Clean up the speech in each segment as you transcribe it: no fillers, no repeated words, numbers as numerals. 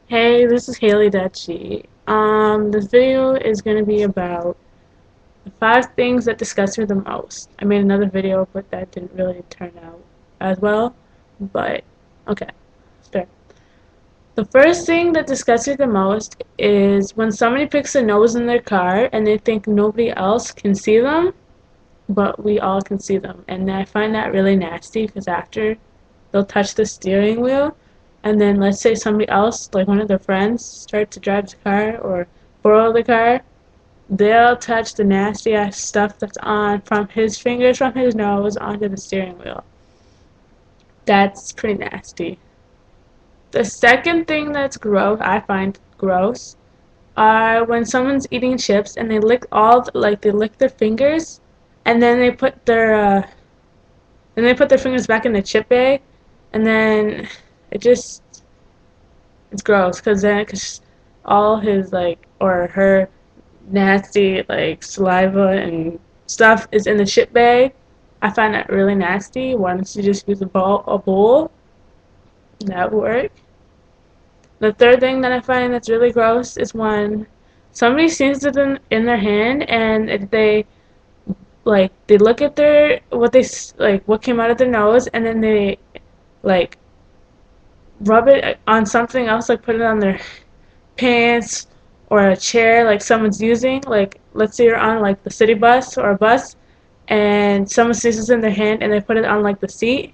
Hey, this is Haley Dutchy. This video is going to be about the 5 things that disgust me the most. I made another video, but that didn't really turn out as well. But, okay, start. The first thing that disgusts me the most is when somebody picks a nose in their car and they think nobody else can see them, but we all can see them. And I find that really nasty because after they'll touch the steering wheel, and then let's say somebody else, like one of their friends, start to drive the car or borrow the car, they'll touch the nasty ass stuff that's on from his fingers, from his nose, onto the steering wheel. That's pretty nasty. The second thing that's gross, I find gross, are when someone's eating chips and they lick they lick their fingers, and then they put their fingers back in the chip bag, and then it just it's gross because all his or her nasty saliva and stuff is in the chip bag. I find that really nasty. Why don't you just use a bowl? That would work. The third thing that I find that's really gross is when somebody sees it in their hand and they look at their what came out of their nose, and then they like rub it on something else, like put it on their pants or a chair like someone's using. Like let's say you're on like the city bus or a bus and someone sees this in their hand and they put it on like the seat.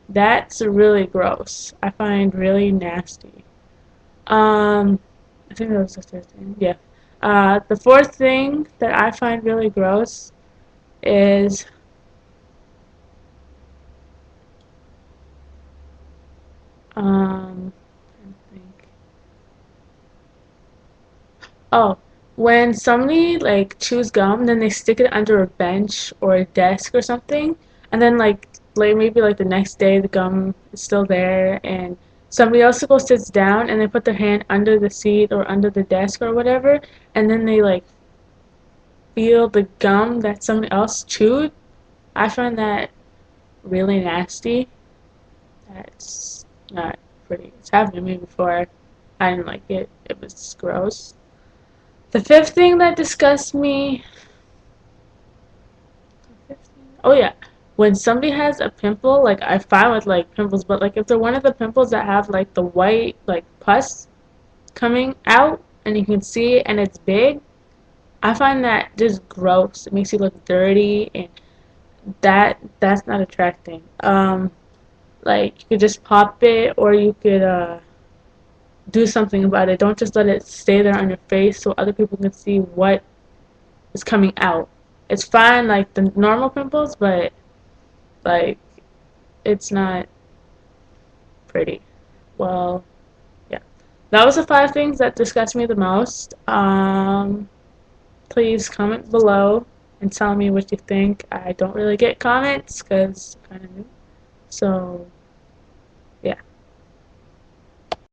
That's really gross. I find really nasty. Um, I think that was the third thing. Yeah. The fourth thing that I find really gross is I think oh, when somebody chews gum, then they stick it under a bench or a desk or something, and then maybe the next day the gum is still there, and somebody else goes sits down and they put their hand under the seat or under the desk or whatever, and then they feel the gum that somebody else chewed. I find that really nasty. That's not pretty. It's happened to me before. I didn't like it. It was gross. The fifth thing that disgusts me. Oh yeah, when somebody has a pimple, I find with pimples, but if they're one of the pimples that have the white pus coming out and you can see it and it's big, I find that just gross. It makes you look dirty, and that's not attracting. You could just pop it, or you could do something about it. Don't just let it stay there on your face so other people can see what is coming out. It's fine the normal pimples, but like it's not pretty. Well, yeah. That was the 5 things that disgust me the most. Please comment below and tell me what you think. I don't really get comments because I'm kind of new. So